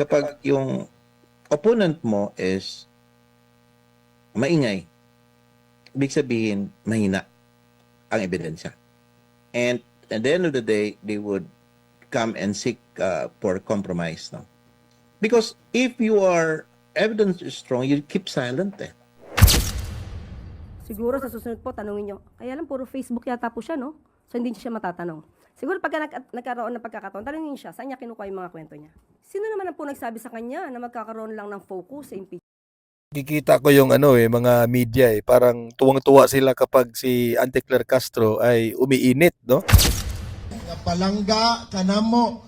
kapag yung opponent mo is maingay, ibig sabihin, mahina ang ebidensya. And at the end of the day, they would come and seek for compromise. No? Because if your evidence is strong, you keep silent eh. Siguro sa susunod po, tanungin nyo. Kaya lang, puro Facebook yata po siya, no? So, hindi siya matatanong. Siguro pagka nagkaroon ng pagkakataon, tanungin siya, saan niya kinukuha yung mga kwento niya? Sino naman ang po nagsabi sa kanya na magkakaroon lang ng focus sa impeachment? Kikita ko yung mga media parang tuwang-tuwa sila kapag si Auntie Claire Castro ay umiinit, no? Palangga kanamo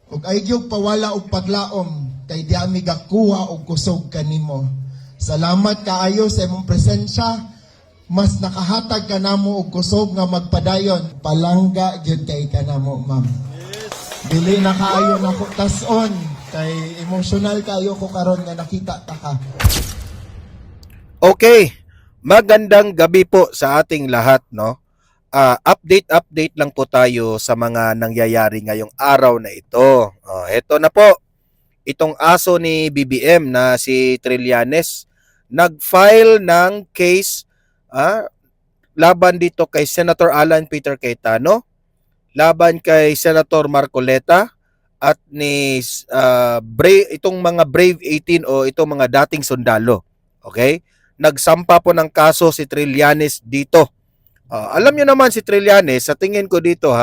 ug aygyog pawala og paglaom kay di ami gakuha og kusog kanimo. Salamat kaayo sa imong presensya. Mas nakahatag kanamo og kusog nga magpadayon. Palangga gyud kay kanamo, ma'am. Dili na kaayo nako tas-on kay emotional kaayo ko karon nga nakita ta ka. Okay, magandang gabi po sa ating lahat, no? Update lang po tayo sa mga nangyayari ngayong araw na ito. Ito na po, itong aso ni BBM na si Trillanes, nag-file ng case laban dito kay Senator Alan Peter Cayetano, laban kay Senator Marcoleta, at ni itong mga Brave 18 o itong mga dating sundalo. Okay? Nagsampa po ng kaso si Trillanes dito. Alam nyo naman si Trillanes, sa tingin ko dito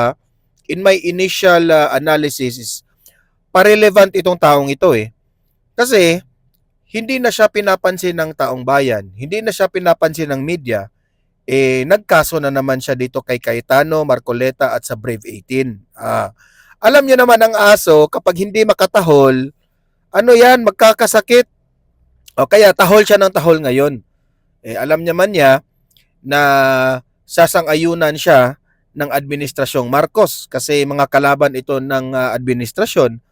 in my initial analysis is pa-relevant itong taong ito eh. Kasi hindi na siya pinapansin ng taong bayan, hindi na siya pinapansin ng media, nagkaso na naman siya dito kay Cayetano, Marcoleta at sa Brave 18. Alam nyo naman ang aso, kapag hindi makatahol, magkakasakit. O kaya tahol siya ng tahol ngayon. Alam naman niya na sasang-ayunan siya ng administrasyong Marcos kasi mga kalaban ito ng administrasyon.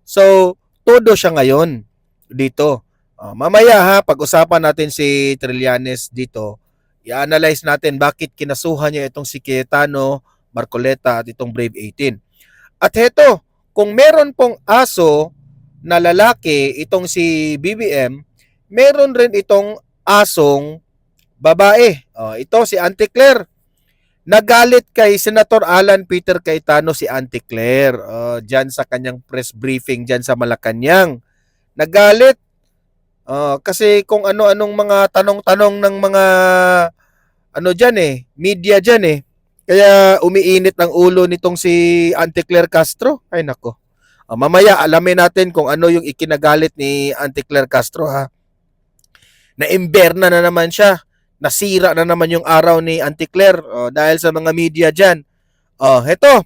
So, todo siya ngayon dito. Mamaya pag-usapan natin si Trillanes dito. I-analyze natin bakit kinasuhan niya itong si Cayetano, Marcoleta at itong Brave 18. At heto, kung meron pong aso na lalaki itong si BBM, meron rin itong asong babae. Ito si Auntie Claire. Nagalit kay Senator Alan Peter Cayetano si Auntie Claire. Diyan sa kanyang press briefing diyan sa Malacanang. Nagalit. Kasi kung ano-anong mga tanong-tanong ng mga media diyan Kaya umiinit ang ulo nitong si Auntie Claire Castro. Ay nako. Mamaya alamin natin kung ano yung ikinagalit ni Auntie Claire Castro Na-imberna na naman siya. Nasira na naman yung araw ni Auntie Claire dahil sa mga media dyan. Heto,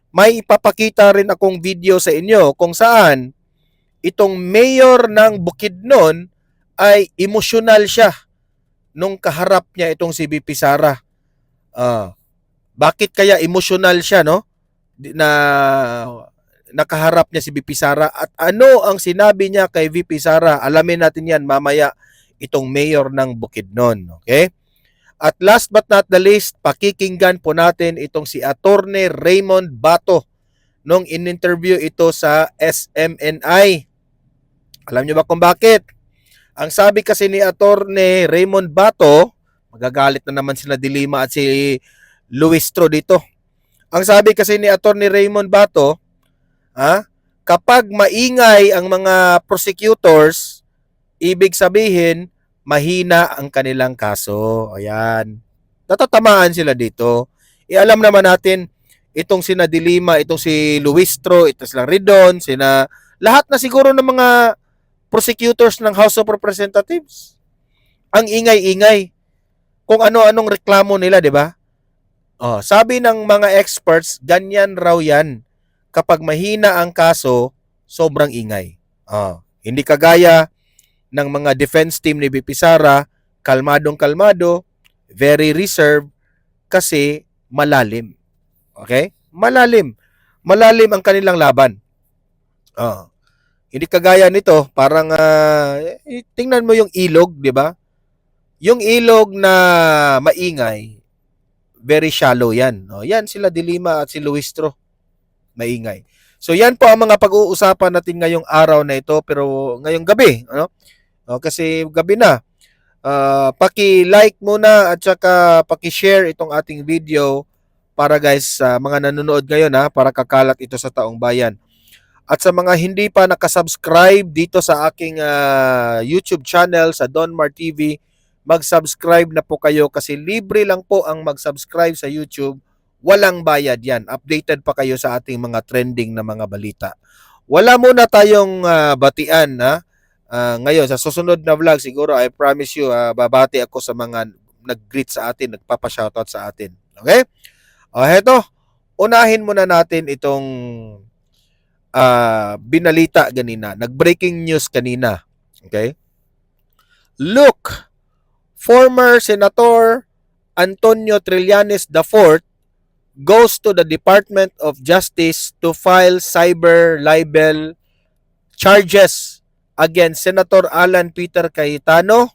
may ipapakita rin akong video sa inyo kung saan itong mayor ng Bukidnon ay emosyonal siya nung kaharap niya itong si VP Sara. Bakit kaya emosyonal siya, no? Na nakaharap niya si VP Sara at ano ang sinabi niya kay VP Sara? Alamin natin yan mamaya itong mayor ng Bukidnon. Okay? At last but not the least, pakikinggan po natin itong si Attorney Raymond Bato nung in-interview ito sa SMNI. Alam niyo ba kung bakit? Ang sabi kasi ni Attorney Raymond Bato, magagalit na naman sila Dilima at si Luistro dito. Ang sabi kasi ni Attorney Raymond Bato, kapag maingay ang mga prosecutors, ibig sabihin, mahina ang kanilang kaso. Ayan. Natatamaan sila dito. Alam naman natin, itong sina Dilima, itong si Luistro, ito silang Ridon, lahat na siguro ng mga prosecutors ng House of Representatives. Ang ingay-ingay. Kung ano-anong reklamo nila, di ba? Sabi ng mga experts, ganyan raw yan. Kapag mahina ang kaso, sobrang ingay. Hindi kagaya ng mga defense team ni VP Sara, kalmadong-kalmado, very reserved, kasi malalim. Okay? Malalim. Malalim ang kanilang laban. Hindi kagaya nito, parang tingnan mo yung ilog, di ba? Yung ilog na maingay, very shallow yan. Yan sila Dilima at si Luistro. Maingay. So yan po ang mga pag-uusapan natin ngayong araw na ito, pero ngayong gabi, ano? Kasi gabi na. Paki-like muna at saka paki-share itong ating video para guys sa mga nanonood ngayon para kakalat ito sa taong bayan. At sa mga hindi pa nakasubscribe dito sa aking YouTube channel sa Donmar TV, mag-subscribe na po kayo kasi libre lang po ang mag-subscribe sa YouTube. Walang bayad yan. Updated pa kayo sa ating mga trending na mga balita. Wala muna tayong batian ngayon. Sa susunod na vlog siguro, I promise you, babati ako sa mga nag-greet sa atin, nagpapa-shoutout sa atin. Okay? Heto, unahin muna natin itong binalita ganina. Nag-breaking news kanina. Okay? Look, former Senator Antonio Trillanes IV goes to the Department of Justice to file cyber libel charges against Senator Alan Peter Cayetano,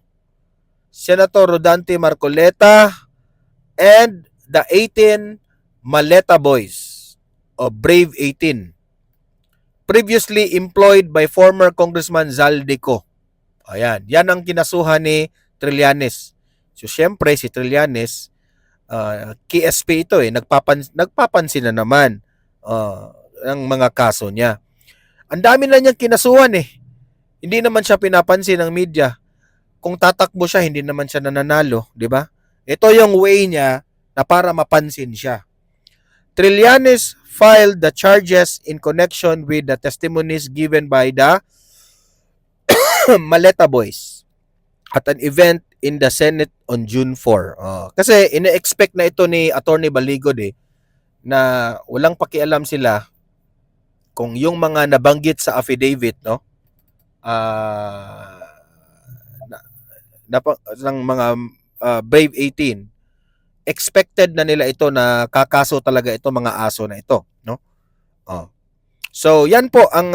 Senator Rodante Marcoleta, and the 18 Maleta Boys o Brave 18, previously employed by former Congressman Zaldico. Ayan, yan ang kinasuhan ni Trillanes. So, syempre, si Trillanes, KSP ito nagpapansin na naman ang mga kaso niya. Ang dami na niyang kinasuhan Hindi naman siya pinapansin ng media. Kung tatakbo siya, hindi naman siya nananalo, di ba? Ito yung way niya na para mapansin siya. Trillanes filed the charges in connection with the testimonies given by the Maleta Boys at an event in the Senate on June 4. Kasi ine-expect na ito ni Attorney Baligod na walang pakialam sila kung yung mga nabanggit sa affidavit ng mga Brave 18, expected na nila ito na kakaso talaga ito mga aso na ito, no? So yan po ang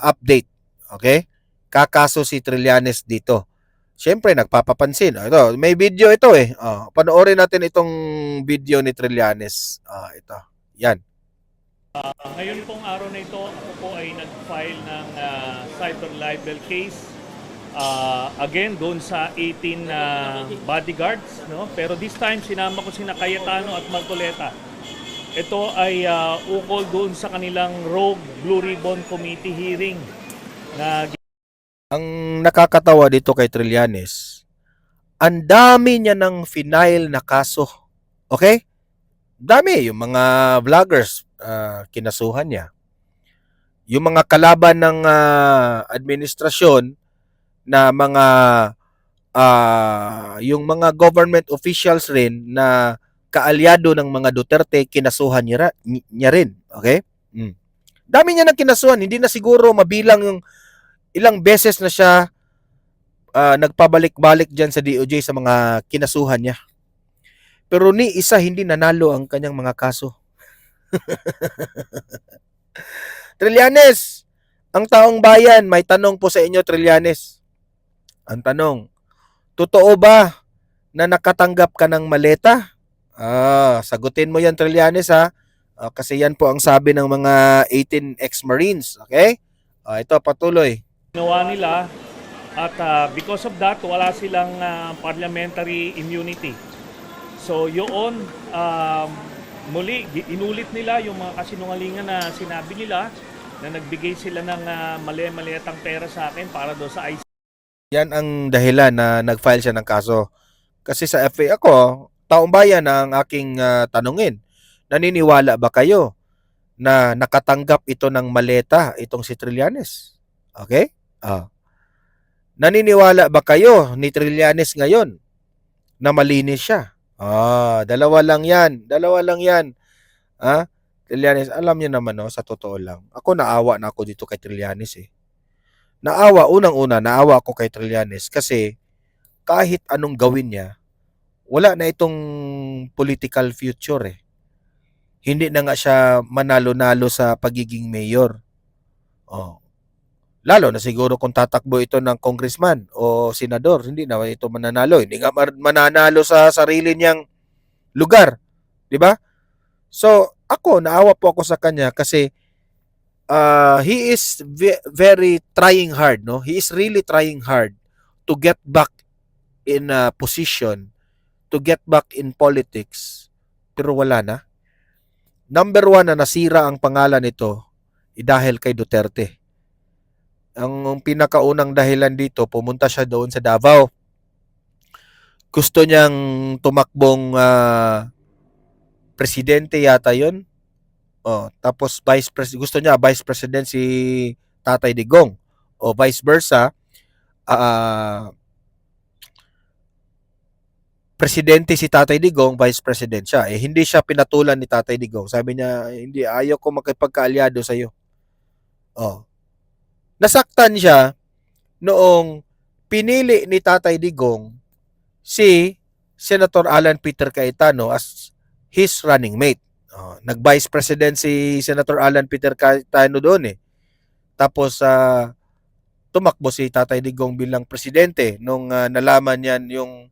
update. Okay? Kakaso si Trillanes dito. Siyempre, nagpapapansin. Ito, may video ito panoorin natin itong video ni Trillanes. Ito. Yan. Ngayon pong araw na ito, ako po ay nag-file ng cyber libel case. Again, doon sa 18 bodyguards. No? Pero this time, sinama ko sina Cayetano at Marcoleta. Ito ay ukol doon sa kanilang Rogue Blue Ribbon Committee hearing na ang nakakatawa dito kay Trillanes, ang dami niya ng final na kaso. Okay? Dami. Yung mga vloggers, kinasuhan niya. Yung mga kalaban ng administrasyon na mga yung mga government officials rin na kaalyado ng mga Duterte, kinasuhan niya rin. Okay? Dami niya ng kinasuhan. Hindi na siguro mabilang yung ilang beses na siya nagpabalik-balik dyan sa DOJ sa mga kinasuhan niya. Pero ni isa hindi nanalo ang kanyang mga kaso. Trillanes, ang taong bayan, may tanong po sa inyo, Trillanes. Ang tanong, totoo ba na nakatanggap ka ng maleta? Sagutin mo yan, Trillanes kasi yan po ang sabi ng mga 18 ex-Marines. Okay? Ito, patuloy. ginawa nila at because of that, wala silang parliamentary immunity. So yun, muli, inulit nila yung mga kasinungalingan na sinabi nila na nagbigay sila ng mali-maliatang pera sa akin para do sa IC. Yan ang dahilan na nag-file siya ng kaso. Kasi sa FA ako, taong bayan ang aking tanungin. Naniniwala ba kayo na nakatanggap ito ng maleta itong si Trillanes? Okay? Naniniwala ba kayo ni Trillanes ngayon na malinis siya? Dalawa lang yan. Trillanes, alam niyo naman sa totoo lang. Ako naawa na ako dito kay Trillanes Naawa ako kay Trillanes kasi kahit anong gawin niya, wala na itong political future Hindi na nga siya manalo-nalo sa pagiging mayor. Lalo na siguro kung tatakbo ito ng congressman o senador, hindi na ito mananalo. Hindi nga mananalo sa sarili niyang lugar. Di ba? So, naawa po ako sa kanya kasi he is very trying hard, no? He is really trying hard to get back in a position, to get back in politics, pero wala na. Number one na nasira ang pangalan nito dahil kay Duterte. Ang pinakaunang dahilan dito, pumunta siya doon sa Davao. Gusto niyang tumakbong presidente yata yon. Oh, tapos gusto niya vice president si Tatay Digong o vice versa, presidente si Tatay Digong, vice president siya. Eh hindi siya pinatulan ni Tatay Digong. Sabi niya, hindi, ayaw ko makipagkaalyado sa iyo. Oh. Nasaktan siya noong pinili ni Tatay Digong si Senator Alan Peter Cayetano as his running mate. Oh, nag-vice president si Senator Alan Peter Cayetano doon eh. Tapos tumakbo si Tatay Digong bilang presidente nung nalaman niyan yung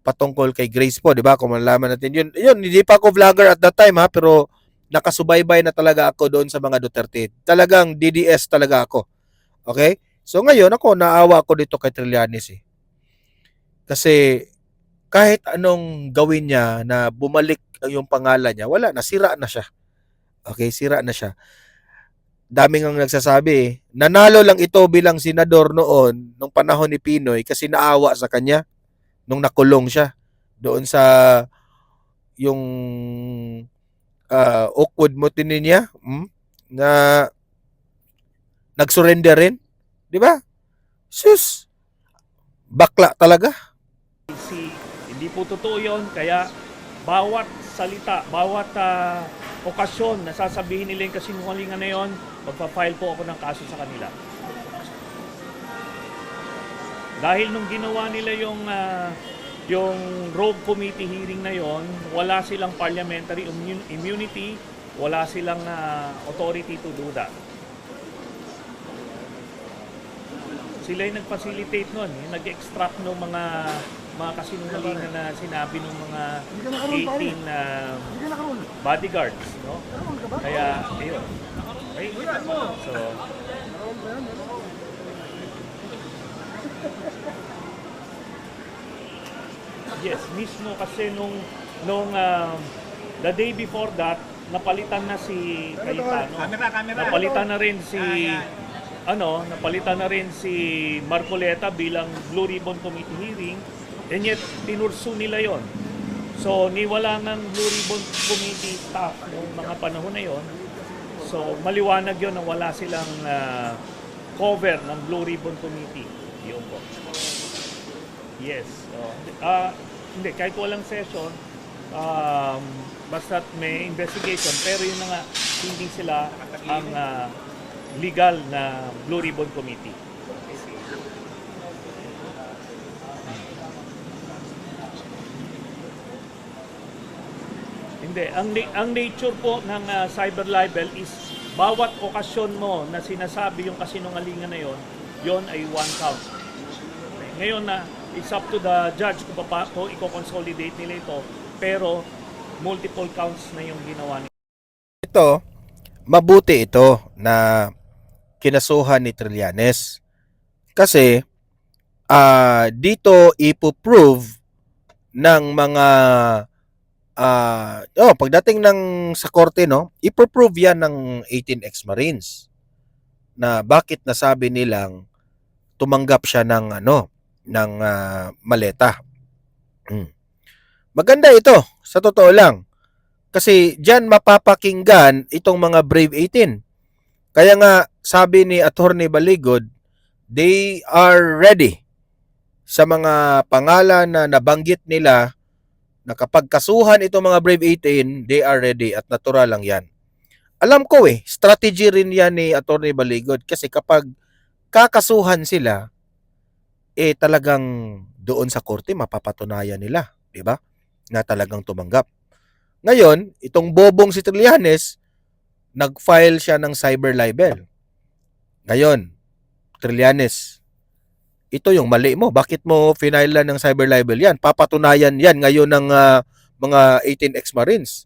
patungkol kay Grace po, di ba? Kung nalaman natin yun, hindi pa ako vlogger at that time ha, pero nakasubaybay na talaga ako doon sa mga Duterte. Talagang DDS talaga ako. Okay? So ngayon ako, naawa ako dito kay Trillanes eh. Kasi kahit anong gawin niya na bumalik yung pangalan niya, wala na, sira na siya. Okay, sira na siya. Daming ang nagsasabi eh, nanalo lang ito bilang senador noon, nung panahon ni Pinoy, kasi naawa sa kanya nung nakulong siya doon sa yung Oakwood Mutiny niya, na nag-surrender rin, di ba? Sus, bakla talaga. Hindi po totoo yun, kaya bawat salita, bawat okasyon na sasabihin nila yung kasinungalingan na yun, magpa-file po ako ng kaso sa kanila. Dahil nung ginawa nila yung rogue committee hearing na yon, wala silang parliamentary immunity, wala silang authority to do that. Sila yung nag-facilitate nun, yung nag-extract ng mga kasinungalingan na sinabi ng mga 18 bodyguards, no? Kaya, ayun. Okay? So, yes, mismo kasi nung the day before that, napalitan na si Cayetano. Napalitan na rin si Marcoleta bilang Blue Ribbon Committee hearing, and yet tinurso nila yon. So niwala ng Blue Ribbon Committee staff noong mga panahon na yon. So maliwanag yon na wala silang cover ng Blue Ribbon Committee. Yun po. Yes. Hindi, kahit walang session, basta't may investigation, pero yun na nga, hindi sila ang legal na Blue Ribbon Committee. Hindi, ang nature po ng cyber libel is bawat okasyon mo na sinasabi yung kasinungalingan na yon ay one count. Ngayon na it's up to the judge kung i-consolidate nila ito, pero multiple counts na yung ginawa nila. Ito, mabuti ito na kinasuhan ni Trillanes. Kasi dito ipo-prove ng mga pagdating sa korte, no, ipo-prove yan ng 18 ex-Marines na bakit nasabi nilang tumanggap siya ng maleta. Maganda ito, sa totoo lang. Kasi diyan mapapakinggan itong mga Brave 18. Kaya nga sabi ni Attorney Baligod, they are ready sa mga pangalan na nabanggit nila na kapag kasuhan itong mga Brave 18, they are ready at natural lang yan. Alam ko strategy rin yan ni Attorney Baligod kasi kapag kakasuhan sila, talagang doon sa korte mapapatunayan nila, di ba? Na talagang tumanggap. Ngayon, itong bobong si Trillanes, nag-file siya ng cyber libel. Ngayon, Trillanes, ito yung mali mo. Bakit mo finailan ng cyber libel yan? Papatunayan yan ngayon ng mga 18 ex-Marines.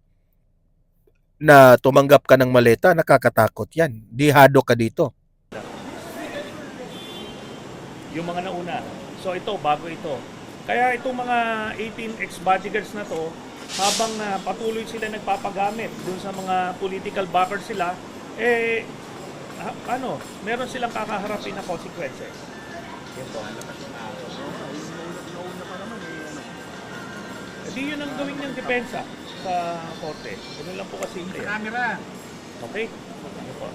na tumanggap ka ng maleta, nakakatakot yan. Dihado ka dito. Yung mga nauna. So ito, bago ito. Kaya itong mga 18 ex-bodyguards na to, habang patuloy sila nagpapagamit dun sa mga political backers sila, meron silang kakaharapin na consequences. Yan po. Hindi yun ang gawin niyang depensa sa korte. Ganun lang po kasi. Camera. Okay? Yan po.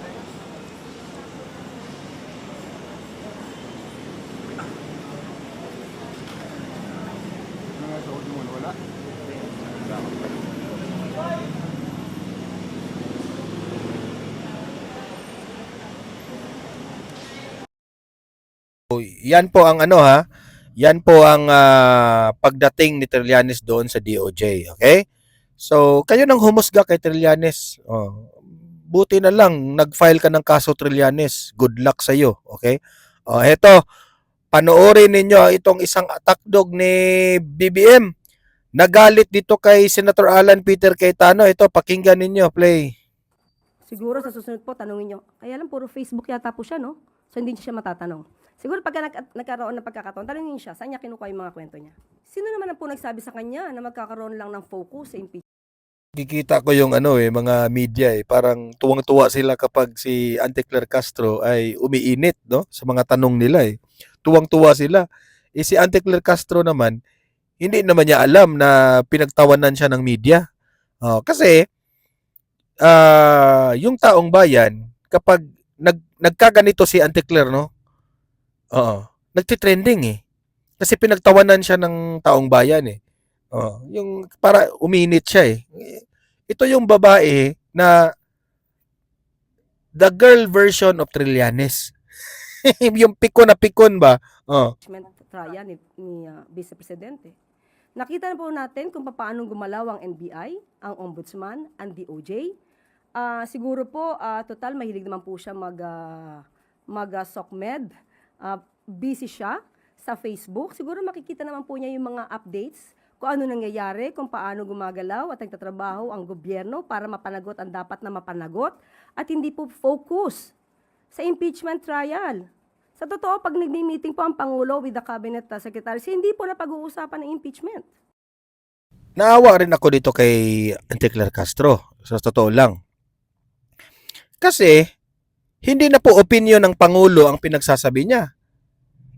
Yan po ang ano ha. Yan po ang pagdating ni Trillanes doon sa DOJ, okay? So, kayo nang humusga kay Trillanes. Oh, buti na lang nag-file ka ng kaso Trillanes. Good luck sa iyo, okay? Oh, heto, panoorin ninyo itong isang attack dog ni BBM. Nagalit dito kay Senator Alan Peter Cayetano. Ito, pakinggan ninyo, play. Siguro sa susunod po, tanungin nyo. Kaya lang, puro Facebook yata po siya, no? So, hindi siya matatanong. Siguro pagka nagkaroon ng pagkakataon, tanungin siya, saan niya kinukuha yung mga kwento niya? Sino naman ang po nagsabi sa kanya na magkakaroon lang ng focus sa impeachment? Kikita ko yung mga media parang tuwang-tuwa sila kapag si Auntie Claire Castro ay umiinit, no? Sa mga tanong nila Tuwang-tuwa sila. Si Auntie Claire Castro naman, hindi naman niya alam na pinagtawanan siya ng media. Kasi yung taong bayan, kapag nagkaganito si Auntie Claire, no? Nagtitrending Kasi pinagtawanan siya ng taong bayan yung para uminit siya Ito yung babae na the girl version of Trillanes. Yung pikon na pikon ba? Trial ni Vice Presidente. Nakita na po natin kung paano gumalaw ang NBI, ang Ombudsman, ang DOJ. Siguro po, total, mahilig naman po siya mag-SOCMED. Busy siya sa Facebook. Siguro makikita naman po niya yung mga updates, kung ano nangyayari, kung paano gumagalaw at nagtatrabaho ang gobyerno para mapanagot ang dapat na mapanagot at hindi po focus sa impeachment trial. Sa totoo, pag nagmi-meeting po ang Pangulo with the Cabinet Secretaries, hindi po na pag-uusapan ng impeachment. Naawa rin ako dito kay Auntie Claire Castro. Sa totoo lang. Kasi, hindi na po opinion ng Pangulo ang pinagsasabi niya.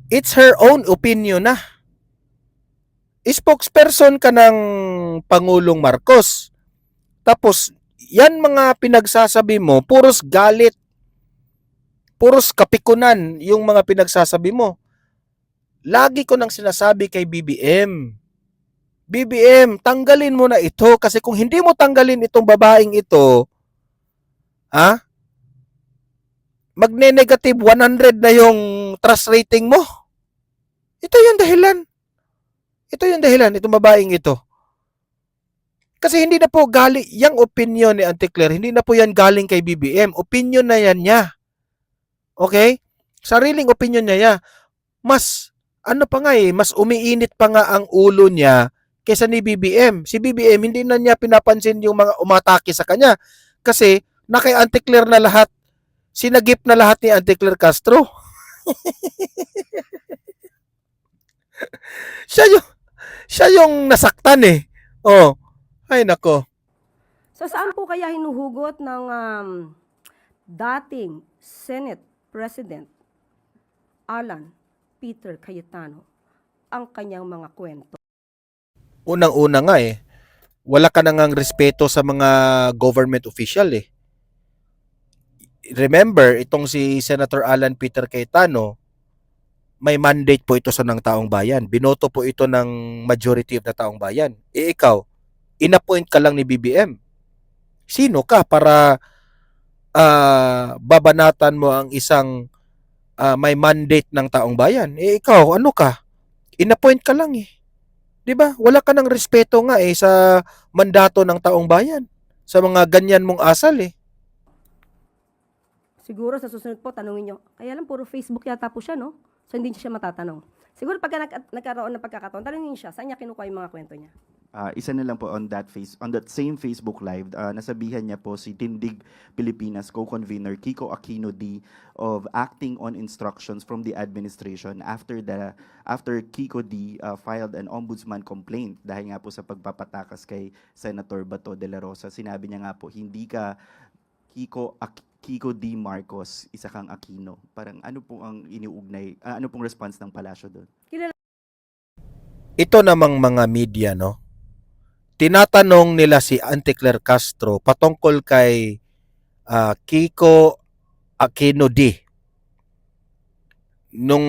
It's her own opinion na. Spokesperson ka ng Pangulong Marcos. Tapos, yan mga pinagsasabi mo, puros galit, puros kapikunan yung mga pinagsasabi mo. Lagi ko nang sinasabi kay BBM, tanggalin mo na ito kasi kung hindi mo tanggalin itong babaeng ito, magne-negative 100 na yung trust rating mo. Ito yung dahilan. Itong babaeng ito. Kasi hindi na po galing, yung opinion ni Auntie Claire, hindi na po yan galing kay BBM. Opinion na yan niya. Okay? Sariling opinion niya. Mas umiinit pa nga ang ulo niya kaysa ni BBM. Si BBM, hindi na niya pinapansin yung mga umatake sa kanya. Kasi, na kay Auntie Claire na lahat. Sinagip na lahat ni Auntie Claire Castro. Siya yung nasaktan Ay nako. So saan po kaya hinuhugot ng dating Senate President Alan Peter Cayetano ang kanyang mga kwento? Unang-una nga wala ka nang respeto sa mga government official Remember, itong si Senator Alan Peter Cayetano, may mandate po ito sa ng taong bayan. Binoto po ito ng majority of the taong bayan. Ikaw, inappoint ka lang ni BBM. Sino ka para babanatan mo ang isang may mandate ng taong bayan? Ikaw, ano ka? Inappoint ka lang 'Di ba? Wala ka ng respeto nga sa mandato ng taong bayan. Sa mga ganyan mong asal Siguro sa susunod po, tanungin nyo. Kaya lang, puro Facebook yata po siya, no? So, hindi siya matatanong. Siguro pagka nagkaroon ng pagkakataon, tanungin siya, saan niya kinukuha yung mga kwento niya? isa na lang po on that same Facebook Live, nasabihan niya po si Tindig Pilipinas co-convener Kiko Aquino D of acting on instructions from the administration after Kiko D filed an ombudsman complaint dahil nga po sa pagpapatakas kay Senator Bato de la Rosa. Sinabi niya nga po, hindi ka Kiko D. Marcos, isa kang Aquino. Parang ano po ang iniugnay, ano pong response ng palasyo doon? Ito namang mga media, no? Tinatanong nila si Anticler Castro patungkol kay Kiko Aquino D. Nung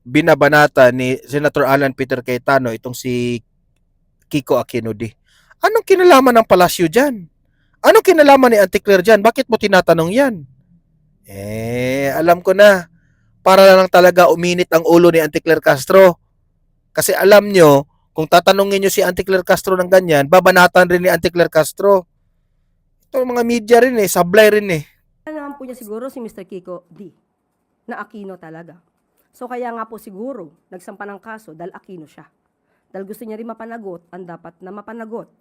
binabanata ni Senator Alan Peter Cayetano itong si Kiko Aquino D. Anong kinalaman ng palasyo dyan? Anong kinalaman ni Anticler dyan? Bakit mo tinatanong yan? Alam ko na. Para lang talaga uminit ang ulo ni Anticler Castro. Kasi alam nyo, kung tatanungin nyo si Anticler Castro ng ganyan, babanatan rin ni Anticler Castro. Ito mga media rin sablay rin Ano naman po niya siguro si Mr. Kiko D. Na Aquino talaga. So kaya nga po siguro, nagsampa ng kaso dahil Aquino siya. Dahil gusto niya rin mapanagot ang dapat na mapanagot.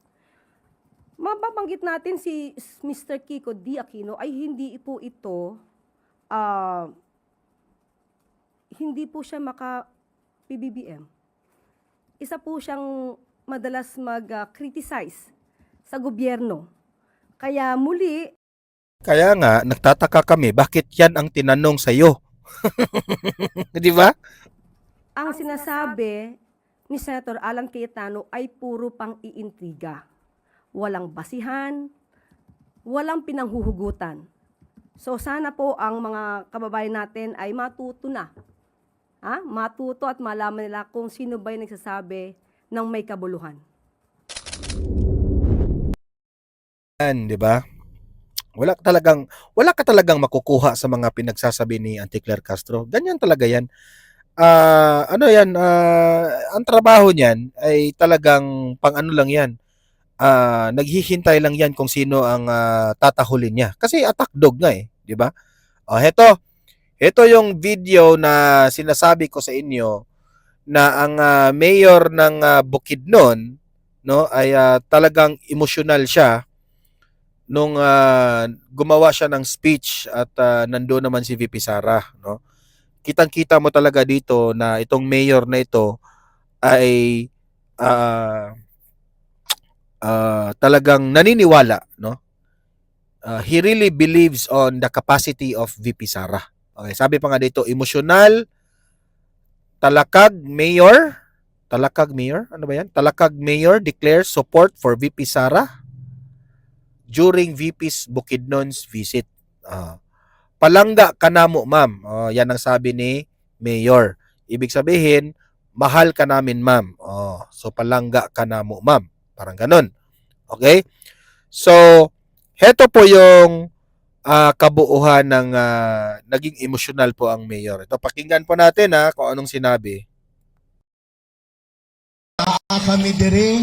Mababanggit natin si Mr. Kiko D. Aquino ay hindi po ito, hindi po siya maka-PBBM. Isa po siyang madalas mag-criticize sa gobyerno. Kaya muli, Kaya nga, nagtataka kami, bakit yan ang tinanong sa'yo? Di ba? ang sinasabi ni Senator Alan Cayetano ay puro pang iintriga. Walang basihan, walang pinanghuhugutan. So sana po ang mga kababayan natin ay matuto na. Matuto at malaman nila kung sino ba yung nagsasabi ng may kabuluhan. Yan, di ba? Wala ka talagang makukuha sa mga pinagsasabi ni Anticler Castro. Ganyan talaga yan. Ang trabaho niyan ay talagang pang-ano lang yan. Naghihintay lang yan kung sino ang tatahulin niya. Kasi attack dog nga di ba? Ito yung video na sinasabi ko sa inyo na ang mayor ng Bukidnon, no, ay talagang emosyonal siya nung gumawa siya ng speech at nandoon naman si VP Sara, no. Kitang-kita mo talaga dito na itong mayor na ito ay talagang naniniwala, no. He really believes on the capacity of VP Sara. Okay, sabi pa nga dito, emosyonal, Talakag Mayor, ano ba yan? Talakag Mayor declares support for VP Sara during VP's Bukidnon's visit. Palangga kanamo, ma'am. Yan ang sabi ni Mayor. Ibig sabihin, mahal ka namin, ma'am. So palangga kanamo, ma'am. Parang ganun. Okay? So, heto po yung kabuuhan ng naging emosyonal po ang mayor. Ito, pakinggan po natin kung anong sinabi. Kami dire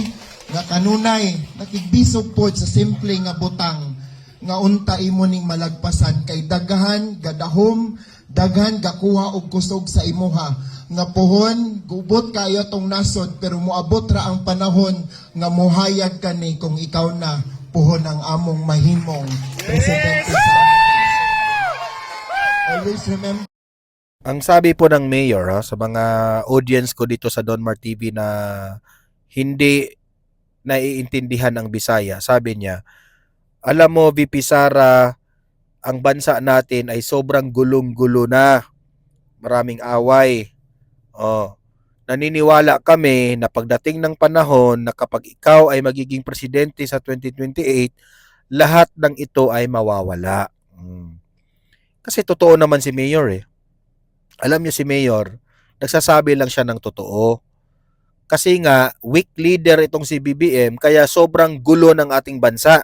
nga kanunay nakigbisog po sa simple nga butang nga unta imo ning malagpasan kay daghan gadahom daghan gakuha og kusog sa imuha nga pohon gubot kayo tong nasod pero moabot ra ang panahon nga mohayag kani kung ikaw na puhon ang among mahimong presidente sa always remember. Ang sabi po ng mayor sa mga audience ko dito sa Donmar TV na hindi naiintindihan ang Bisaya, sabi niya, alam mo VP Sara, ang bansa natin ay sobrang gulong-gulo na. Maraming away. Naniniwala kami na pagdating ng panahon na kapag ikaw ay magiging presidente sa 2028, lahat ng ito ay mawawala. Kasi totoo naman si Mayor Alam niyo si Mayor, nagsasabi lang siya ng totoo. Kasi nga, weak leader itong si BBM, kaya sobrang gulo ng ating bansa.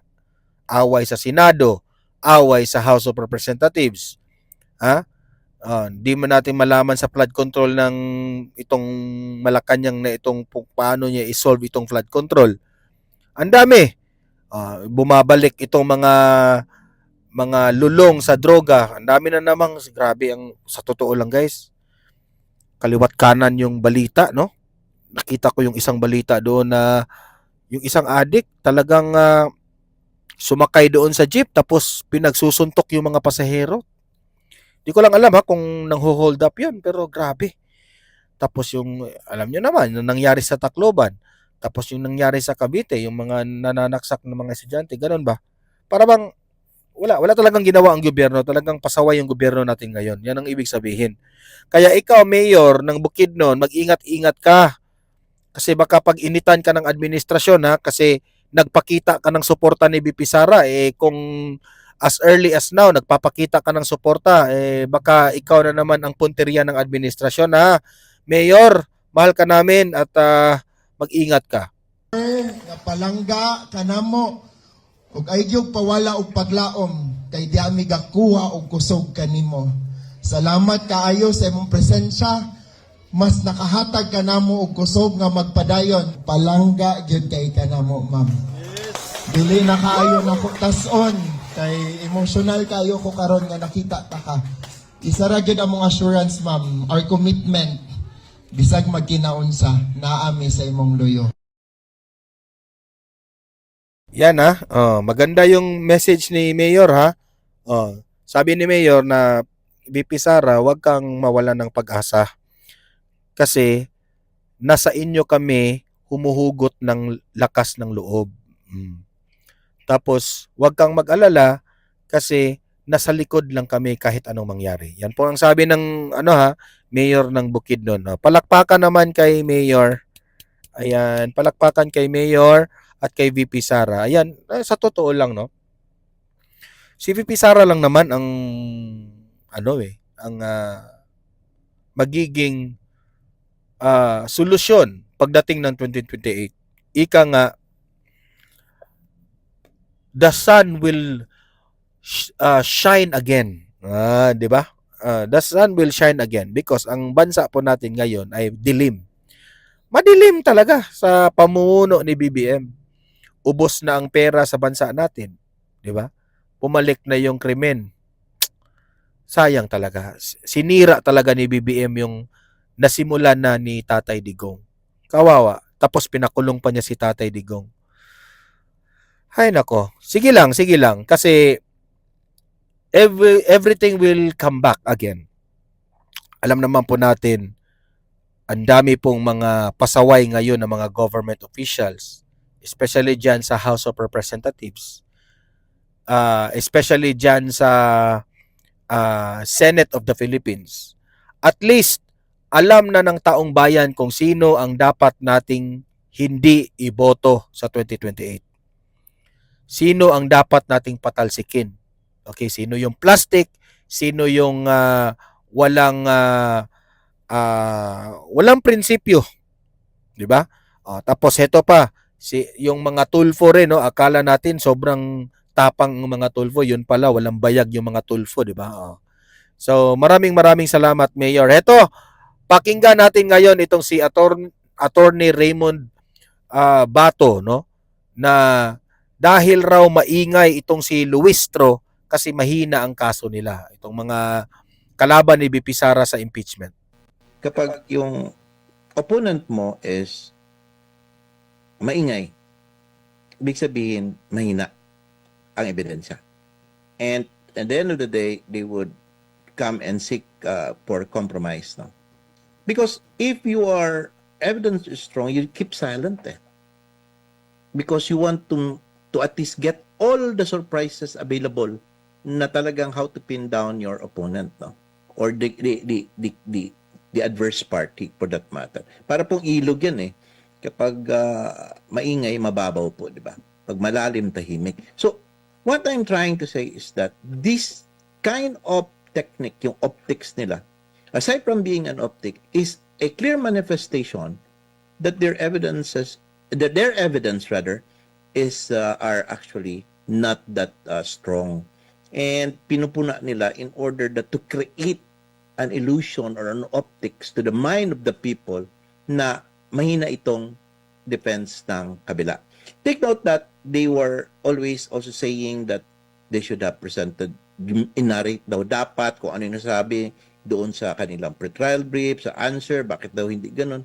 Away sa Senado, away sa House of Representatives. Di mo natin malaman sa flood control ng itong Malacanang na itong paano niya i-solve itong flood control. Ang dami. Bumabalik itong mga lulong sa droga. Ang dami na namang, grabe ang sa totoo lang guys. Kaliwat kanan yung balita, no? nakita ko yung isang balita doon na yung isang adik talagang sumakay doon sa jeep tapos pinagsusuntok yung mga pasahero. Di ko lang alam ha kung nang-hold up yun, pero grabe. Tapos yung, alam nyo naman, yung nangyari sa Tacloban, tapos yung nangyari sa Cavite, yung mga nananaksak ng mga estudyante, ganun ba? Para bang, wala talagang ginawa ang gobyerno, talagang pasaway yung gobyerno natin ngayon. Yan ang ibig sabihin. Kaya ikaw, Mayor ng Bukidnon, mag-ingat-ingat ka. Kasi baka pag initan ka ng administrasyon ha, kasi nagpakita ka ng suporta ni BP Sara, kung as early as now, nagpapakita ka ng suporta, baka ikaw na naman ang punteriya ng administrasyon ha. Mayor, mahal ka namin at mag-ingat ka. Nga palangga kanamo ug aygyog pawala og paglaom kay di ami gakuha og kusog kanimo. Salamat kaayo sa imong presensya. Mas nakahatag kanamo og kusog nga magpadayon. Palangga gyud kay kanamo, ma'am. Dili na kaayo nako tas-on kay emotional kayo ko karon nga nakita ta ka. Isa ra gyud among assurance, ma'am. Our commitment bisag magkinaunsa naami sa imong luyo. Yan ha. Maganda yung message ni Mayor ha. Sabi ni Mayor na BP Sara, huwag kang mawala ng pag-asa. Kasi nasa inyo kami humuhugot ng lakas ng loob. Tapos huwag kang mag-alala kasi nasa likod lang kami kahit anong mangyari. Yan po ang sabi ng Mayor ng Bukidnon. Palakpakan naman kay Mayor. Ayan, palakpakan kay Mayor at kay VP Sara. Ayan, sa totoo lang, no? Si VP Sara lang naman ang magiging solusyon pagdating ng 2028. Ika nga, the sun will shine again. 'Di ba? The sun will shine again because ang bansa po natin ngayon ay dilim. Madilim talaga sa pamumuno ni BBM. Ubos na ang pera sa bansa natin, 'di ba? Pumalik na yung krimen. Sayang talaga. Sinira talaga ni BBM yung nasimulan na ni Tatay Digong. Kawawa. Tapos pinakulong pa niya si Tatay Digong. Hay nako. Sige lang kasi everything will come back again. Alam naman po natin, ang dami pong mga pasaway ngayon ng mga government officials, especially dyan sa House of Representatives, especially dyan sa Senate of the Philippines. At least, alam na ng taong bayan kung sino ang dapat nating hindi iboto sa 2028. Sino ang dapat nating patalsikin. Okay, sino yung plastic, sino yung walang prinsipyo, 'di ba? Tapos heto pa, yung mga tulfo rin, no, akala natin sobrang tapang ng mga tulfo, yun pala walang bayag yung mga tulfo, 'di ba? So, maraming salamat, Mayor. Heto, pakinggan natin ngayon itong si Attorney Raymond Bato, no, na dahil raw maingay itong si Luistro kasi mahina ang kaso nila, itong mga kalaban ni BP Sara sa impeachment. Kapag yung opponent mo is maingay, ibig sabihin mahina ang ebidensya. And at the end of the day, they would come and seek for compromise. No? Because if your evidence is strong, you keep silent. Because you want to at least get all the surprises available na talagang how to pin down your opponent, no? Or the adverse party for that matter. Para pong ilog yan Kapag maingay, mababaw po, di ba? Pag malalim, tahimik. So, what I'm trying to say is that this kind of technique, yung optics nila, aside from being an optic, is a clear manifestation that their evidence is are actually not that strong, and pinupuna nila in order to create an illusion or an optics to the mind of the people na mahina itong defense ng kabila. Take note that they were always also saying that they should have presented, inarrate daw dapat kung ano yung nasabi doon sa kanilang pretrial brief, sa answer, bakit daw hindi ganun.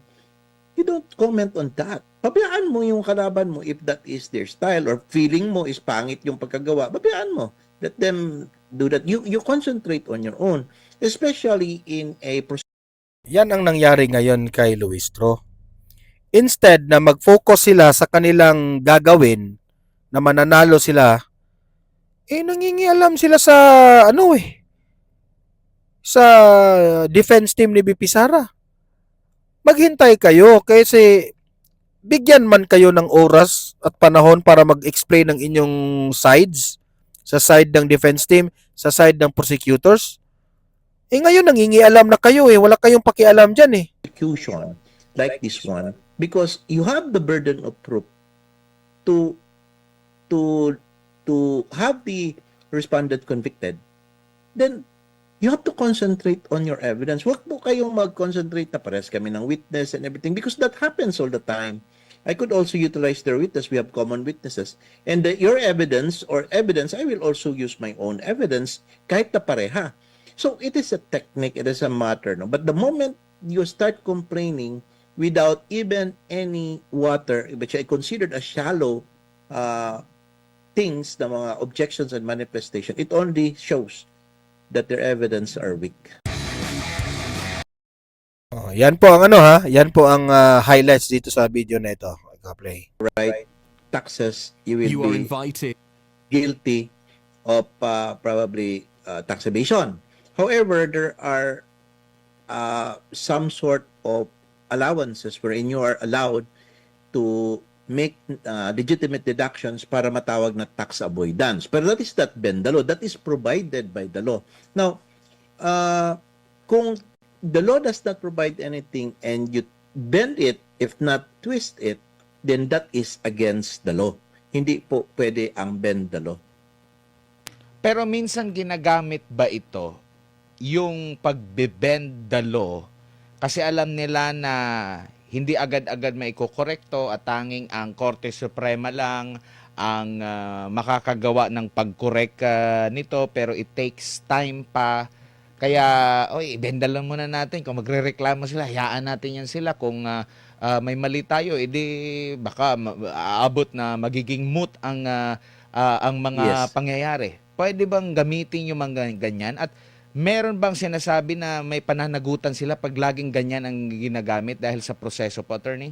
you don't comment on that. Pabayaan mo yung kalaban mo if that is their style or feeling mo is pangit yung pagkagawa. Pabayaan mo. Let them do that. You concentrate on your own, especially in a Yan ang nangyari ngayon kay Luistro. Instead na mag-focus sila sa kanilang gagawin na mananalo sila, nangingialam sila sa sa defense team ni BP Sara. Maghintay kayo kasi bigyan man kayo ng oras at panahon para mag-explain ng inyong sides sa side ng defense team, sa side ng prosecutors. Ngayon nangingialam na kayo wala kayong pakialam dyan prosecution like this one because you have the burden of proof to have the respondent convicted. Then you have to concentrate on your evidence. Huwag po kayong mag-concentrate na pares kami ng witness and everything because that happens all the time. I could also utilize their witness. We have common witnesses. And your evidence or evidence, I will also use my own evidence kahit na pareha. So it is a technique, it is a matter. No? But the moment you start complaining without even any water, which I considered a shallow things, the mga objections and manifestation, it only shows that their evidence are weak. Yan po ang yan po ang highlights dito sa video na ito. Play. Right? Taxes, you will You are be invited. guilty of probably tax evasion. However, there are some sort of allowances wherein you are allowed to make legitimate deductions para matawag na tax avoidance. Pero that is not bend the law. That is provided by the law. Now, kung the law does not provide anything and you bend it, if not twist it, then that is against the law. Hindi po pwede ang bend the law. Pero minsan ginagamit ba ito yung pagbe-bend the law kasi alam nila na hindi agad-agad maikokorekto at tanging ang Korte Suprema lang ang makakagawa ng pag-correct nito pero it takes time pa. Kaya, ibenda lang muna natin. Kung magre-reklamo sila, hayaan natin yan sila. Kung may mali tayo, edi baka aabot na magiging moot ang mga Yes. pangyayari. Pwede bang gamitin yung mga ganyan? At meron bang sinasabi na may pananagutan sila pag laging ganyan ang ginagamit dahil sa proseso po, attorney?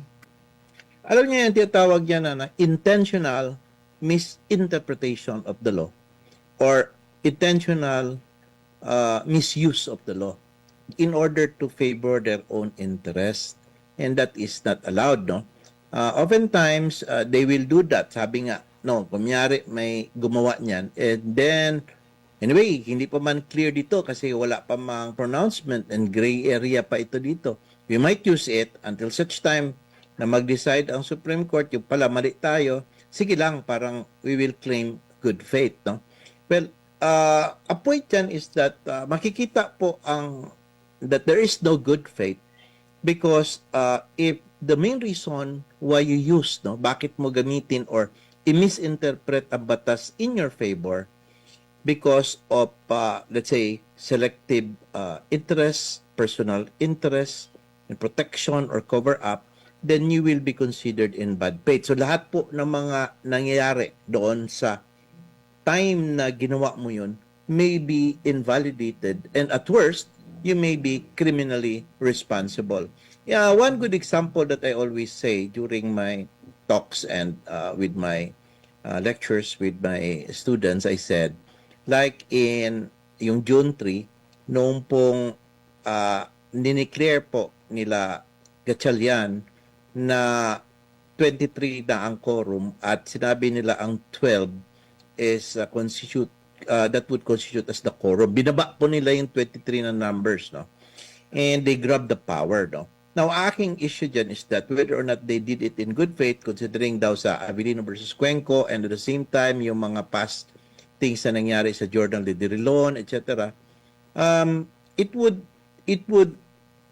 Alam niyo yung tinatawag niya na intentional misinterpretation of the law or intentional misuse of the law in order to favor their own interest. And that is not allowed, no? Oftentimes, they will do that. Sabi nga, no, kunyari may gumawa niyan. And then, anyway, hindi pa man clear dito kasi wala pa mang pronouncement and gray area pa ito dito. We might use it until such time na mag-decide ang Supreme Court, yung pala mali tayo, sige lang, parang we will claim good faith, no? Well, a point dyan is that makikita po that there is no good faith because if the main reason why you use, no, bakit mo gamitin or i-misinterpret ang batas in your favor because of, let's say, selective interest, personal interest, in protection or cover-up, then you will be considered in bad faith. So lahat po ng mga nangyayari doon sa time na ginawa mo yun may be invalidated and at worst, you may be criminally responsible. Yeah, one good example that I always say during my talks and with my lectures with my students, I said, like in yung June 3, noong pong nineclare po nila Gatchalian na 23 na ang quorum at sinabi nila ang 12 is that would constitute as the quorum. Binaba po nila yung 23 na numbers, no? And they grabbed the power, no? Now, aking issue dyan is that whether or not they did it in good faith, considering daw sa Avelino versus Cuenco, and at the same time, yung mga past things na nangyari sa Jordan de Rilon, etc., it would,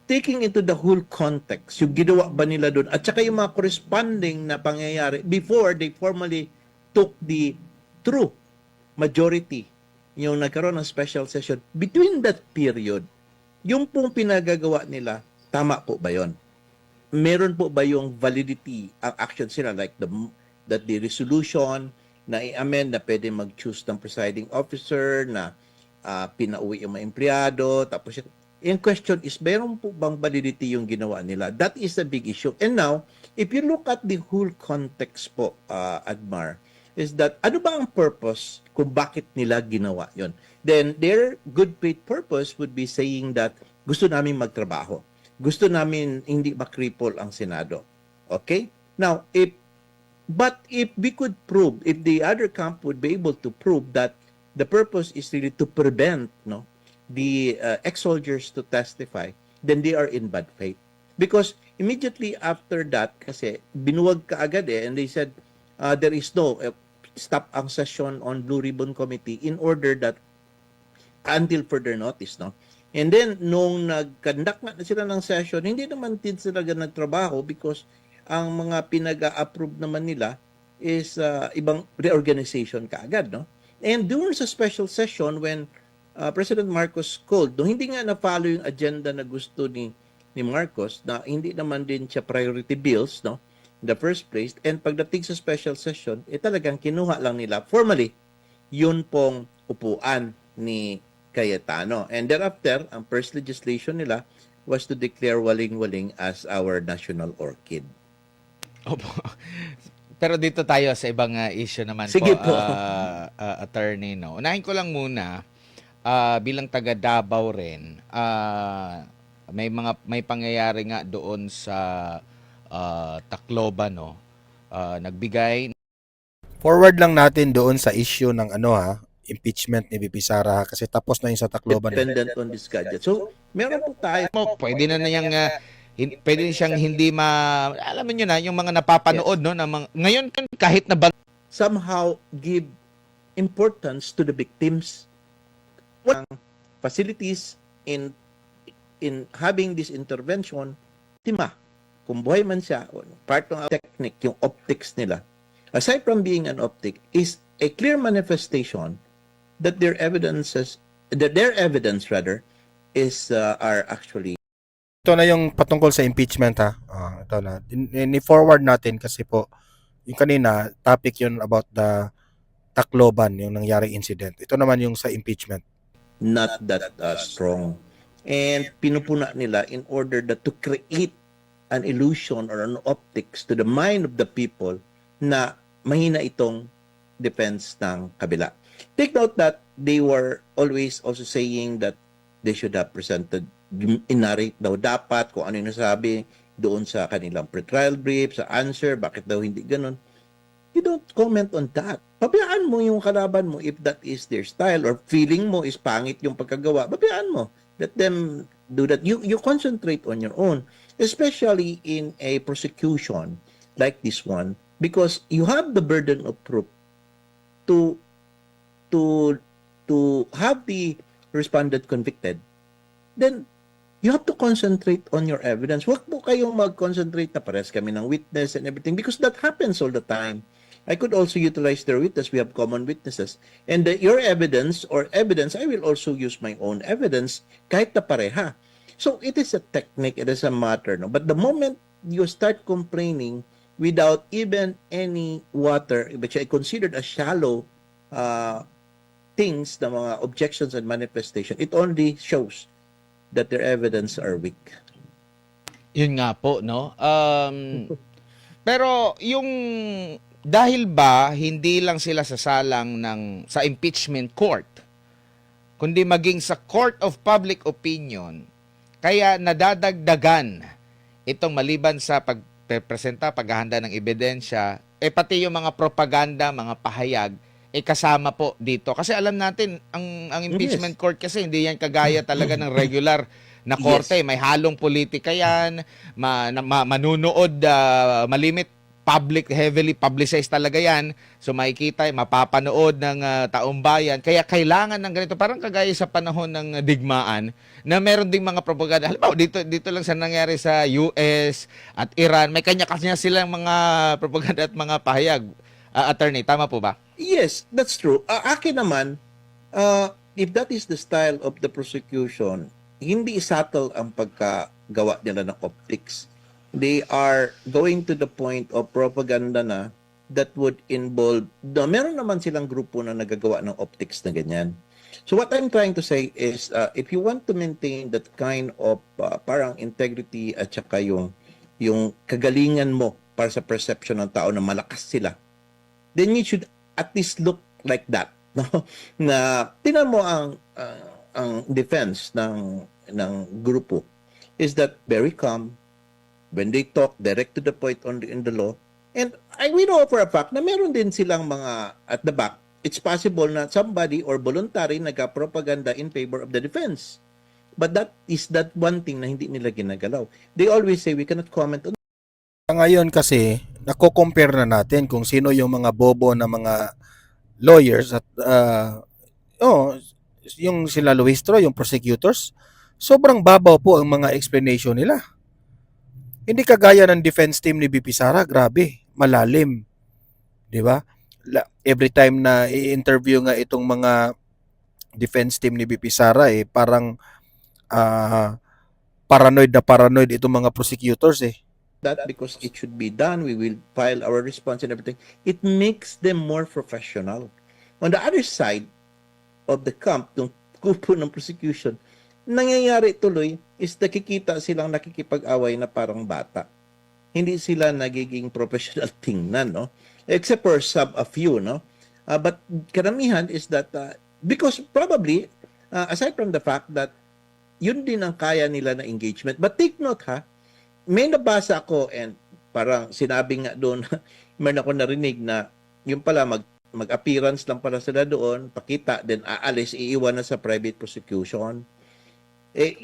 taking into the whole context, yung ginawa ba nila doon, at saka yung mga corresponding na pangyayari before they formally took the true majority, yung nagkaroon ng special session, between that period, yung pong pinagagawa nila, tama po ba yon? meron po ba yung validity ang actions nila, like that the resolution na i-amend na pwede mag-choose ng presiding officer, na pinauwi yung mga empleyado, tapos yung question is, meron po bang validity yung ginawa nila? That is a big issue. And now, if you look at the whole context po, Admar, is that ano ba ang purpose kung bakit nila ginawa yon? Then their good faith purpose would be saying that gusto namin magtrabaho. Gusto namin hindi makripol ang Senado. Okay? Now, if we could prove, if the other camp would be able to prove that the purpose is really to prevent the ex-soldiers to testify, then they are in bad faith. Because immediately after that, kasi binuwag ka agad and they said there is no stop ang session on Blue Ribbon Committee in order that until further notice, no? And then, nung nag-conduct na sila ng session, hindi naman din sila nagtrabaho because ang mga pinag-a-approve naman nila is ibang reorganization kaagad, no? And during sa special session, when President Marcos called, no, hindi nga na-follow yung agenda na gusto ni Marcos, na hindi naman din siya priority bills, no, in the first place. And pagdating sa special session, talagang kinuha lang nila formally yun pong upuan ni Cayetano. And thereafter, ang first legislation nila was to declare Waling-Waling as our national orchid. Opo. Pero dito tayo sa ibang issue naman. Sige po. Attorney, no. Unahin ko lang muna, bilang taga Davao rin, may pangyayari nga doon sa Tacloban, no. Nagbigay. Forward lang natin doon sa issue ng impeachment ni VP Sara kasi tapos na yung sa Tacloban. Dependent on this gadget. So, meron po tayo. Pwede na niyang pwede siyang hindi alam niyo na yung mga napapanood, no, na ngayon kahit na Somehow give importance to the victims. Facilities in having this intervention, kung buhay man siya, part ng technique, yung optics nila, aside from being an optic, is a clear manifestation that their evidence is are actually. Ito na yung patungkol sa impeachment ito na. Ni-forward natin kasi po yung kanina topic yun about the Tacloban, yung nangyaring incident. Ito naman yung sa impeachment. Not that strong. And pinupuna nila in order to create an illusion or an optics to the mind of the people na mahina itong defense ng kabila. Take note that they were always also saying that they should have presented, inarrate daw dapat kung ano yung nasabi doon sa kanilang pretrial brief, sa answer, bakit daw hindi ganun. You don't comment on that. Pabayaan mo yung kalaban mo if that is their style or feeling mo is pangit yung pagkagawa. Pabayaan mo. Let them do that. You concentrate on your own, especially in a prosecution like this one, because you have the burden of proof to have the respondent convicted. Then you have to concentrate on your evidence. Huwag po kayong mag-concentrate na pares kami ng witness and everything because that happens all the time. I could also utilize their witness. We have common witnesses. And your evidence or evidence, I will also use my own evidence kahit na pareha. So it is a technique, it is a matter. No? But the moment you start complaining without even any water, which I considered as shallow things, the mga objections and manifestation, it only shows that their evidence are weak. Yun nga po, no? Pero yung dahil ba hindi lang sila sasalang sa impeachment court, kundi maging sa court of public opinion, kaya nadadagdagan itong maliban sa pagpresenta, paghahanda ng ebidensya, pati yung mga propaganda, mga pahayag, kasama po dito. Kasi alam natin, ang impeachment court kasi hindi yan kagaya talaga ng regular na korte. May halong politika yan, manunood, malimit, heavily publicized talaga yan. So makikita, mapapanood ng taong bayan. Kaya kailangan ng ganito, parang kagaya sa panahon ng digmaan, na meron ding mga propaganda. Halimbawa, dito lang sa nangyari sa US at Iran, may kanya-kanya silang mga propaganda at mga pahayag. Attorney, tama po ba? Yes, that's true. Akin naman, if that is the style of the prosecution, hindi subtle ang pagkagawa nila ng optics. They are going to the point of propaganda na that would involve, meron naman silang grupo na nagagawa ng optics na ganyan. So what I'm trying to say is, if you want to maintain that kind of parang integrity at saka yung kagalingan mo para sa perception ng tao na malakas sila, then you should at least look like that. No? Na tinan mo ang defense ng grupo is that very calm when they talk direct to the point in the law. And we know for a fact na meron din silang mga at the back. It's possible na somebody or voluntary nagka-propaganda in favor of the defense. But that is that one thing na hindi nila ginagalaw. They always say we cannot comment on. Ngayon kasi, nako-compare na natin kung sino yung mga bobo na mga lawyers at yung sila Luistro, yung prosecutors, sobrang babaw po ang mga explanation nila. Hindi kagaya ng defense team ni BP Sara, grabe, malalim. 'Di ba? Every time na i-interview nga itong mga defense team ni BP Sara, parang paranoid itong mga prosecutors That because it should be done, we will file our response and everything. It makes them more professional. On the other side of the camp, ng grupo ng prosecution, nangyayari tuloy is nakikita silang nakikipag-away na parang bata. Hindi sila nagiging professional tingnan, no? Except for a few, no? But karamihan is that because probably aside from the fact that yun din ang kaya nila na engagement. But take note ha, may nabasa ako and parang sinabi nga doon, meron ako narinig na yung pala mag-appearance lang pala sila doon, pakita, then aalis, iiwan na sa private prosecution.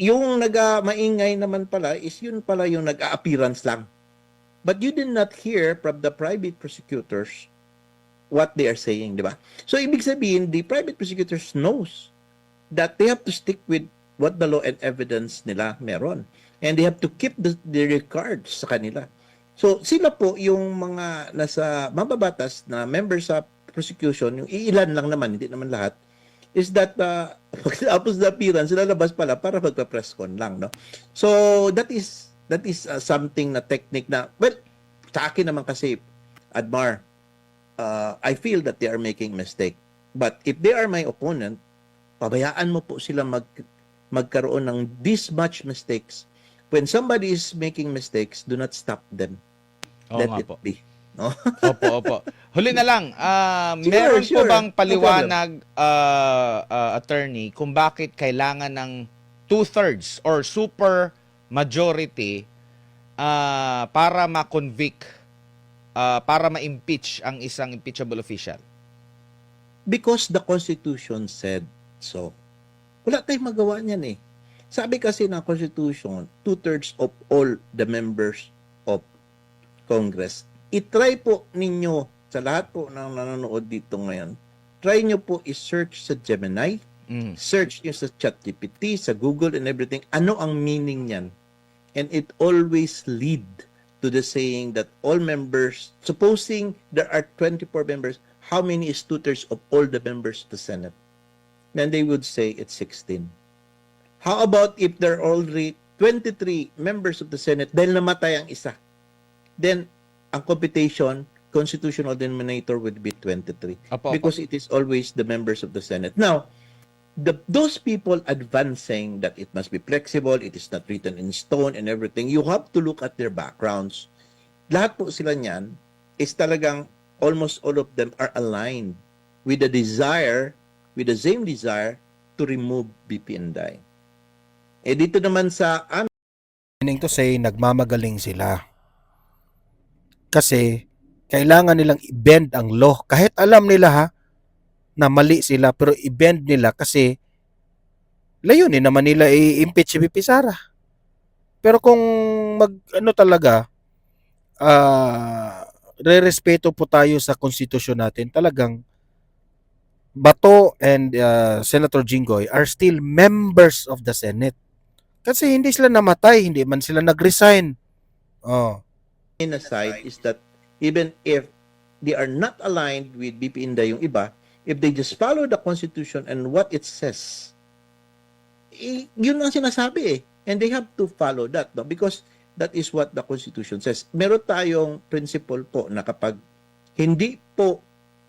Yung maingay naman pala is yun pala yung nag-appearance lang. But you did not hear from the private prosecutors what they are saying, di ba? So, ibig sabihin, the private prosecutors knows that they have to stick with what the law and evidence nila meron. And they have to keep the records sa kanila. So, sila po yung mga nasa mababatas na members sa prosecution, yung ilan lang naman, hindi naman lahat, is that pagkatapos the appearance, lalabas pala para magpa-press con lang, no? So, that is something na technique na, well, sa akin naman kasi, Admar, I feel that they are making mistake. But if they are my opponent, pabayaan mo po sila magkaroon ng this much mistakes. When somebody is making mistakes, do not stop them. Oo Let nga it po. be. No? Opo. Huli na lang, Sure, meron po sure. bang No paliwanag, attorney, kung bakit kailangan ng 2/3 or super majority para ma-convict, para ma-impeach ang isang impeachable official? Because the Constitution said so. Wala tayong magawa niyan eh. Sabi kasi ng Constitution, 2/3 of all the members of Congress. I-try po ninyo sa lahat po ng nanonood dito ngayon. Try nyo po i-search sa Gemini, search nyo sa ChatGPT, sa Google and everything. Ano ang meaning niyan? And it always lead to the saying that all members, supposing there are 24 members, how many is 2/3 of all the members of the Senate? Then they would say it's 16. How about if there are already 23 members of the Senate dahil namatay ang isa? Then, ang computation, constitutional denominator would be 23. Opo. Because it is always the members of the Senate. Now, those people advancing that it must be flexible, it is not written in stone and everything, you have to look at their backgrounds. Lahat po sila niyan is talagang almost all of them are aligned with the same desire to remove BP Inday. Dito naman sa Meaning to say, nagmamagaling sila. Kasi, kailangan nilang i-bend ang law. Kahit alam nila na mali sila, pero i-bend nila kasi layunin naman nila i-impeach si BP Sara. Pero kung re-respeto po tayo sa konstitusyon natin, talagang Bato and Senator Jinggoy are still members of the Senate. Kasi hindi sila namatay, hindi man sila nag-resign. aside is that even if they are not aligned with BP Inday yung iba, if they just follow the Constitution and what it says, yun ang sinasabi eh. And they have to follow that, no? Because that is what the Constitution says. Meron tayong principle po na kapag hindi po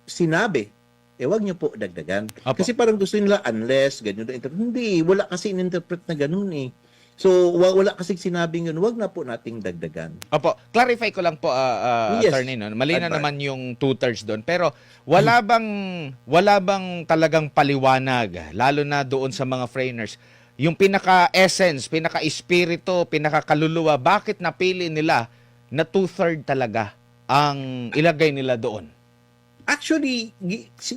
sinabi, wag niyo po dagdagan. Apo. Kasi parang gusto nila unless, ganyan na interpret. Hindi, wala kasi in-interpret na ganun eh. So, wala kasi sinabing yun, wag na po nating dagdagan. Opo, clarify ko lang po, Yes. attorney, no? Mali na Advance. naman yung 2/3 doon. Pero wala bang talagang paliwanag, lalo na doon sa mga framers, yung pinaka-essence, pinaka-espiritu, pinaka-kaluluwa, bakit napili nila na 2/3 talaga ang ilagay nila doon? Actually,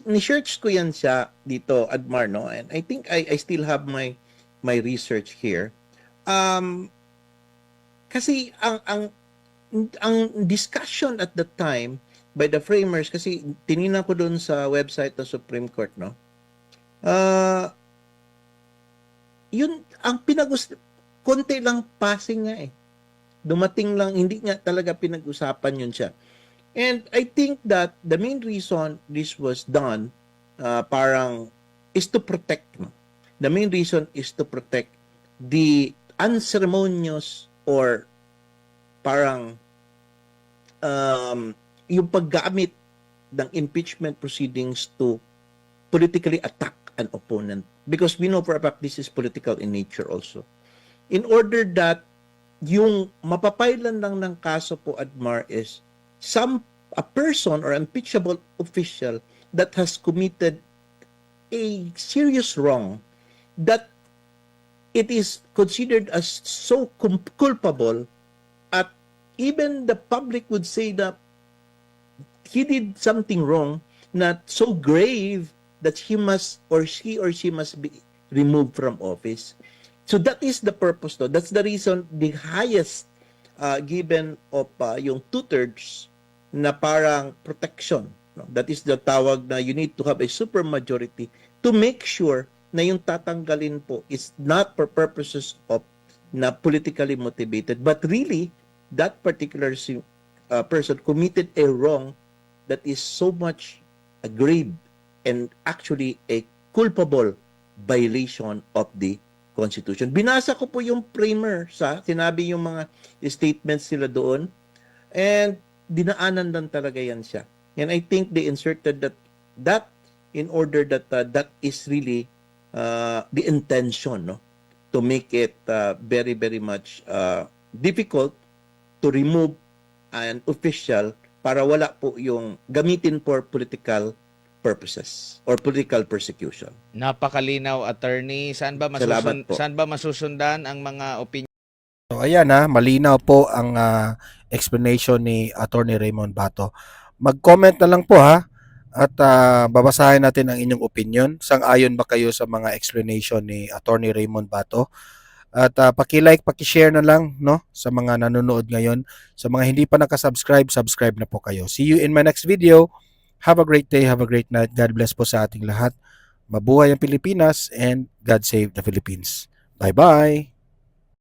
ni-search ko yan siya dito, Admar, no? And I think I still have my research here. Kasi ang discussion at the time by the framers, kasi tinignan ko doon sa website ng Supreme Court, no? Yun, ang konti lang passing nga eh. Dumating lang, hindi nga talaga pinag-usapan yun siya. And I think that the main reason this was done, is to protect, no? The main reason is to protect the unceremonious or parang yung paggamit ng impeachment proceedings to politically attack an opponent, because we know for a fact this is political in nature also. In order that yung mapapailan lang ng kaso po, Admar, is a person or impeachable official that has committed a serious wrong that it is considered as so culpable, at even the public would say that he did something wrong, not so grave that he or she must be removed from office. So that is the purpose, though. That's the reason the highest given of yung 2/3 na parang protection, no? That is the tawag na you need to have a supermajority to make sure na yung tatanggalin po is not for purposes of na politically motivated, but really that particular person committed a wrong that is so much grave and actually a culpable violation of the Constitution. Binasa ko po yung primer sinabi yung mga statements nila doon, and dinaanan lang talaga yan siya. And I think they inserted that in order that that is really the intention, no, to make it very, very much difficult to remove an official para wala po yung gamitin for political purposes or political persecution. Napakalinaw, attorney. Salamat po. Saan ba masusundan ang mga opinion? So ayan malinaw po ang explanation ni Attorney Raymond Bato. Mag-comment na lang po ha, at babasahin natin ang inyong opinion. Sang-ayon ba kayo sa mga explanation ni Attorney Raymond Bato? At paki-like, paki-share na lang, no, sa mga nanonood ngayon. Sa mga hindi pa nakasubscribe, subscribe na po kayo. See you in my next video. Have a great day, have a great night. God bless po sa ating lahat. Mabuhay ang Pilipinas, and God save the Philippines. Bye-bye!